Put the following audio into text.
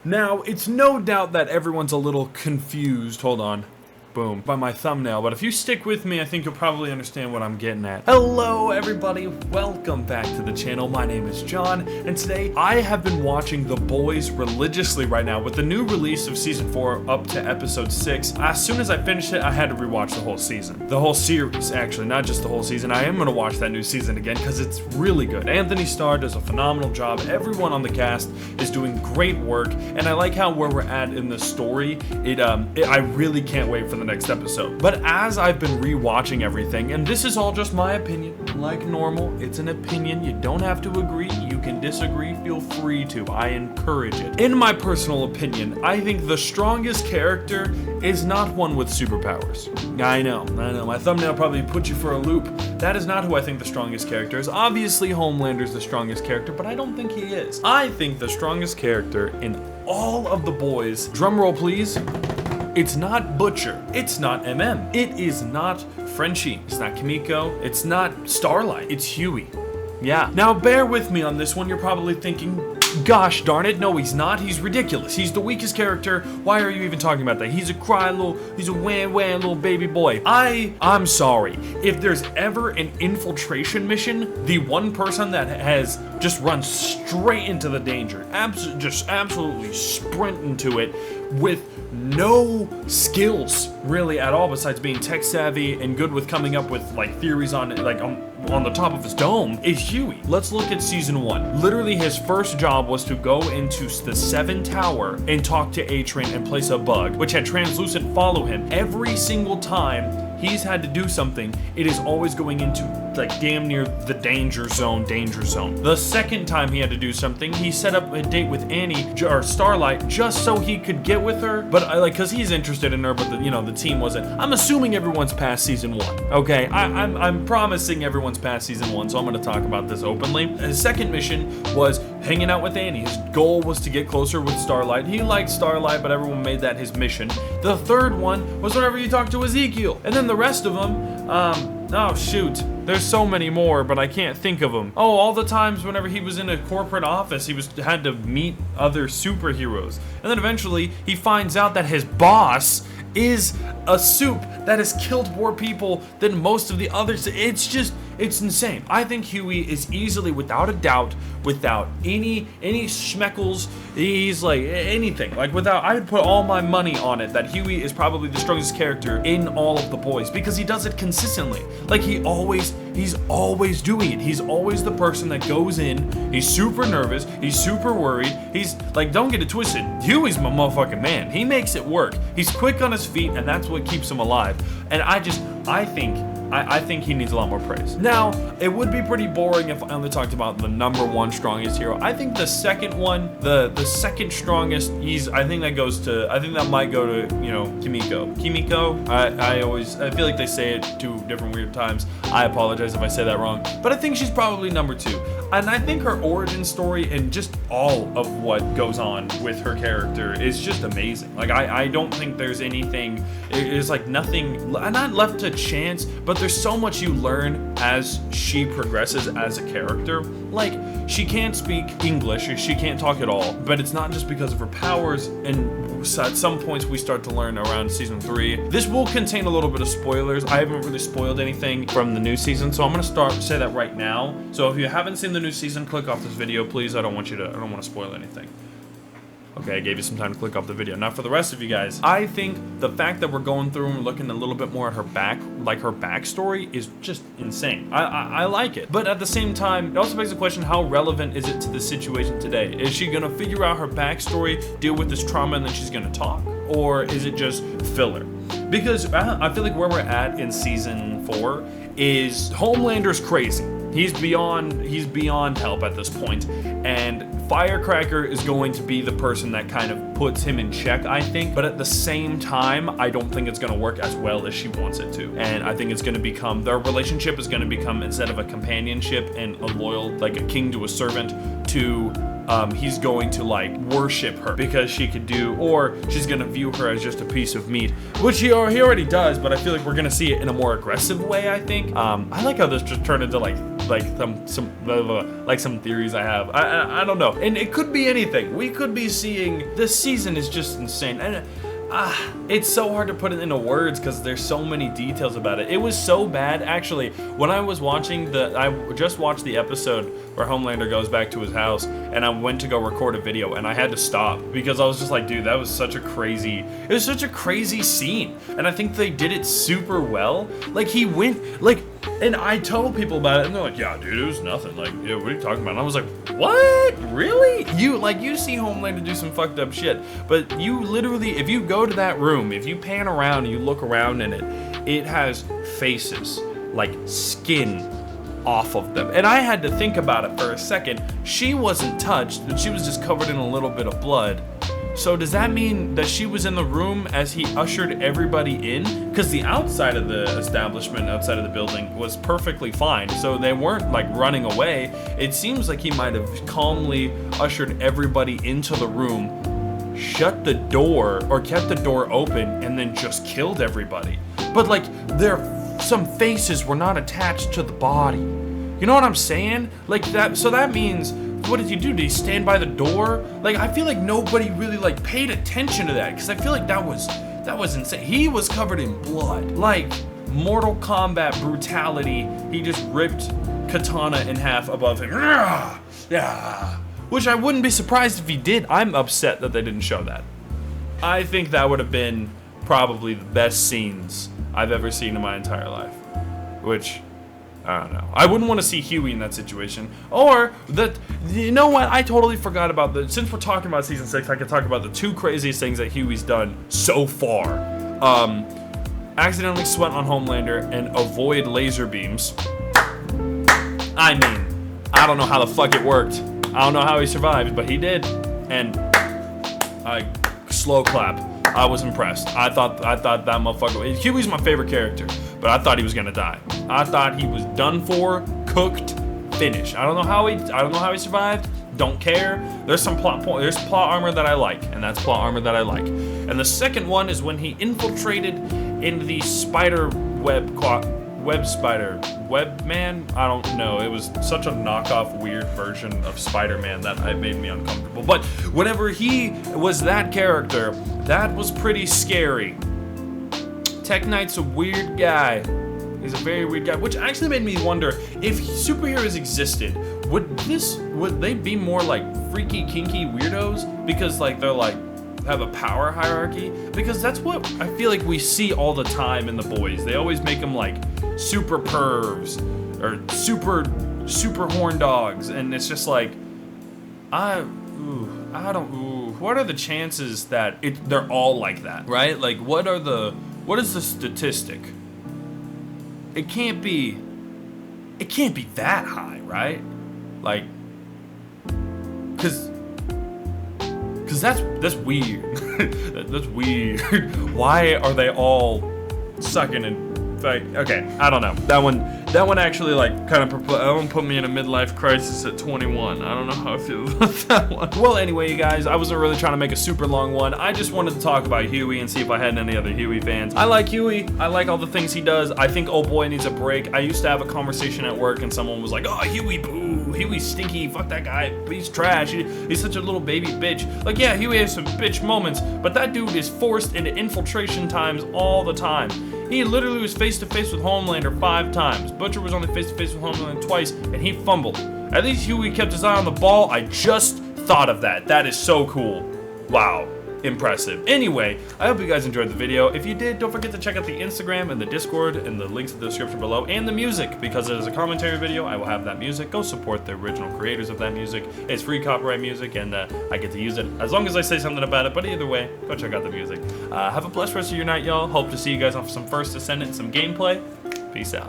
Now, it's no doubt that everyone's a little confused, hold on, boom, by my thumbnail, but if you stick with me, I think you'll probably understand what I'm getting at. Hello everybody, welcome back to the channel. My name is John, and today I have been watching The Boys religiously right now with the new release of season 4 up to episode 6. As soon as I finished it, I had to rewatch the whole season. The whole series, actually, not just the whole season. I am going to watch that new season again because it's really good. Anthony Starr does a phenomenal job. Everyone on the cast is doing great work, and I like how where we're at in the story, I really can't wait for the next episode. But as I've been rewatching everything, and this is all just my opinion, like normal, it's an opinion, you don't have to agree, you can disagree, feel free to, I encourage it. In my personal opinion, I think the strongest character is not one with superpowers. I know, my thumbnail probably put you for a loop. That is not who I think the strongest character is. Obviously, Homelander's the strongest character, but I don't think he is. I think the strongest character in all of the boys, drumroll please, it's not Butcher, it's not MM, it is not Frenchie, it's not Kimiko, it's not Starlight, it's Huey. Yeah, now bear with me on this one. You're probably thinking, gosh darn it, no he's not, he's ridiculous, he's the weakest character, why are you even talking about that? He's a he's a wham little baby boy. I'm sorry, if there's ever an infiltration mission, the one person that has just run straight into the danger, absolutely sprint into it with no skills really at all besides being tech savvy and good with coming up with like theories on it, like on the top of his dome, is Huey. Let's look at season 1. Literally his first job was to go into the 7 tower and talk to A-Train and place a bug, which had Translucent follow him. Every single time he's had to do something, it is always going into like damn near the danger zone. The second time he had to do something, he set up a date with Annie, or Starlight, just so he could get with her, but cause he's interested in her, but the team wasn't. I'm assuming everyone's past season 1, okay? I'm promising everyone's past season 1, so I'm gonna talk about this openly. His second mission was hanging out with Annie. His goal was to get closer with Starlight. He liked Starlight, but everyone made that his mission. The third one was whenever you talk to Ezekiel, and then the rest of them, oh shoot, there's so many more, but I can't think of them. Oh, all the times whenever he was in a corporate office, he had to meet other superheroes. And then eventually, he finds out that his boss is a soup that has killed more people than most of the others. It's insane. I think Huey is easily, without a doubt, without any schmeckles, he's like anything, like without, I would put all my money on it that Huey is probably the strongest character in all of the boys because he does it consistently. Like he's always doing it. He's always the person that goes in, he's super nervous, he's super worried, he's like, don't get it twisted, Huey's my motherfucking man. He makes it work. He's quick on his feet, and that's what keeps him alive. And I think he needs a lot more praise. Now, it would be pretty boring if I only talked about the number 1 strongest hero. I think the second one, the second strongest, I think that might go to, Kimiko. I feel like they say it 2 different weird times. I apologize if I say that wrong. But I think she's probably number 2. And I think her origin story and just all of what goes on with her character is just amazing. Like, I don't think there's anything, it's like nothing, not left to chance, but there's so much you learn as she progresses as a character. Like, she can't speak English, she can't talk at all, but it's not just because of her powers, and at some points we start to learn around season 3. This will contain a little bit of spoilers. I haven't really spoiled anything from the new season, so I'm gonna say that right now. So if you haven't seen the new season, click off this video, please. I don't want to spoil anything. Okay, I gave you some time to click off the video. Now for the rest of you guys, I think the fact that we're going through and looking a little bit more at her backstory is just insane. I like it. But at the same time, it also begs the question, how relevant is it to the situation today? Is she gonna figure out her backstory, deal with this trauma, and then she's gonna talk? Or is it just filler? Because I feel like where we're at in season 4 is Homelander's crazy. He's beyond help at this point, and Firecracker is going to be the person that kind of puts him in check, I think. But at the same time, I don't think it's going to work as well as she wants it to. And I think it's going to become, their relationship is going to become, instead of a companionship and a loyal, like a king to a servant, to he's going to like worship her because she could do, or she's gonna view her as just a piece of meat, which he already does, but I feel like we're gonna see it in a more aggressive way, I think. I like how this just turned into like like some blah, blah, blah, like some theories I have. I don't know, and it could be anything. We could be seeing, this season is just insane, and it's so hard to put it into words because there's so many details about it. It was so bad, actually. When I was watching I just watched the episode where Homelander goes back to his house, and I went to go record a video, and I had to stop because I was just like, dude, that was such a crazy, it was such a crazy scene, and I think they did it super well. Like, he went, like, and I told people about it, and they're like, yeah, dude, it was nothing. Like, yeah, what are you talking about? And I was like, what? Really? You see Homelander do some fucked up shit, but you literally, if you go to that room, if you pan around and you look around in it, it has faces, like skin off of them. And I had to think about it for a second. She wasn't touched, but she was just covered in a little bit of blood. So does that mean that she was in the room as he ushered everybody in? Because the outside of the establishment, outside of the building, was perfectly fine. So they weren't like running away. It seems like he might have calmly ushered everybody into the room, shut the door, or kept the door open, and then just killed everybody. But like, some faces were not attached to the body. You know what I'm saying? Like that, so that means, what did you do? Did he stand by the door? Like, I feel like nobody really like paid attention to that, because I feel like that was insane. He was covered in blood, like Mortal Kombat brutality. He just ripped Katana in half above him. Yeah. Which I wouldn't be surprised if he did. I'm upset that they didn't show that. I think that would have been probably the best scenes I've ever seen in my entire life. Which, I don't know. I wouldn't want to see Huey in that situation. Or, you know what? I totally forgot about since we're talking about season 6, I could talk about the 2 craziest things that Huey's done so far. Accidentally sweat on Homelander and avoid laser beams. I mean, I don't know how the fuck it worked. I don't know how he survived, but he did. And slow clap. I was impressed. I thought that motherfucker. Huey's my favorite character, but I thought he was gonna die. I thought he was done for, cooked, finished. I don't know how he survived. Don't care. There's plot armor that I like, and that's plot armor that I like. And the second one is when he infiltrated in the spider web man. I don't know. It was such a knockoff, weird version of Spider-Man that it made me uncomfortable. But whenever he was that character, that was pretty scary. Tech Knight's a weird guy. He's a very weird guy, which actually made me wonder if superheroes existed, would they be more like freaky, kinky weirdos? Because like they're like have a power hierarchy? Because that's what I feel like we see all the time in The Boys. They always make them like super pervs or super horn dogs, and it's just like what are the chances that they're all like that, right? Like what is the statistic? It can't be that high, right? Like, cause that's weird. That's weird. Why are they all sucking and like? Okay, I don't know. That one actually like kind of that one put me in a midlife crisis at 21. I don't know how I feel about that one. Well, anyway, you guys, I wasn't really trying to make a super long one. I just wanted to talk about Huey and see if I had any other Huey fans. I like Huey. I like all the things he does. I think old boy needs a break. I used to have a conversation at work and someone was like, "Oh, Huey, boo. Huey's stinky. Fuck that guy. He's trash. He's such a little baby bitch." Like, yeah, Huey has some bitch moments, but that dude is forced into infiltration times all the time. He literally was face-to-face with Homelander 5 times. Butcher was only face-to-face with Homelander twice, and he fumbled. At least Huey kept his eye on the ball. I just thought of that. That is so cool. Wow. Impressive. Anyway, I hope you guys enjoyed the video. If you did, don't forget to check out the Instagram and the Discord and the links in the description below, and the music, because it is a commentary video. I will have that music. Go support the original creators of that music. It's free copyright music, and I get to use it as long as I say something about it. But either way, go check out the music. Have a blessed rest of your night, y'all. Hope to see you guys on some First Ascendant, some gameplay. Peace out.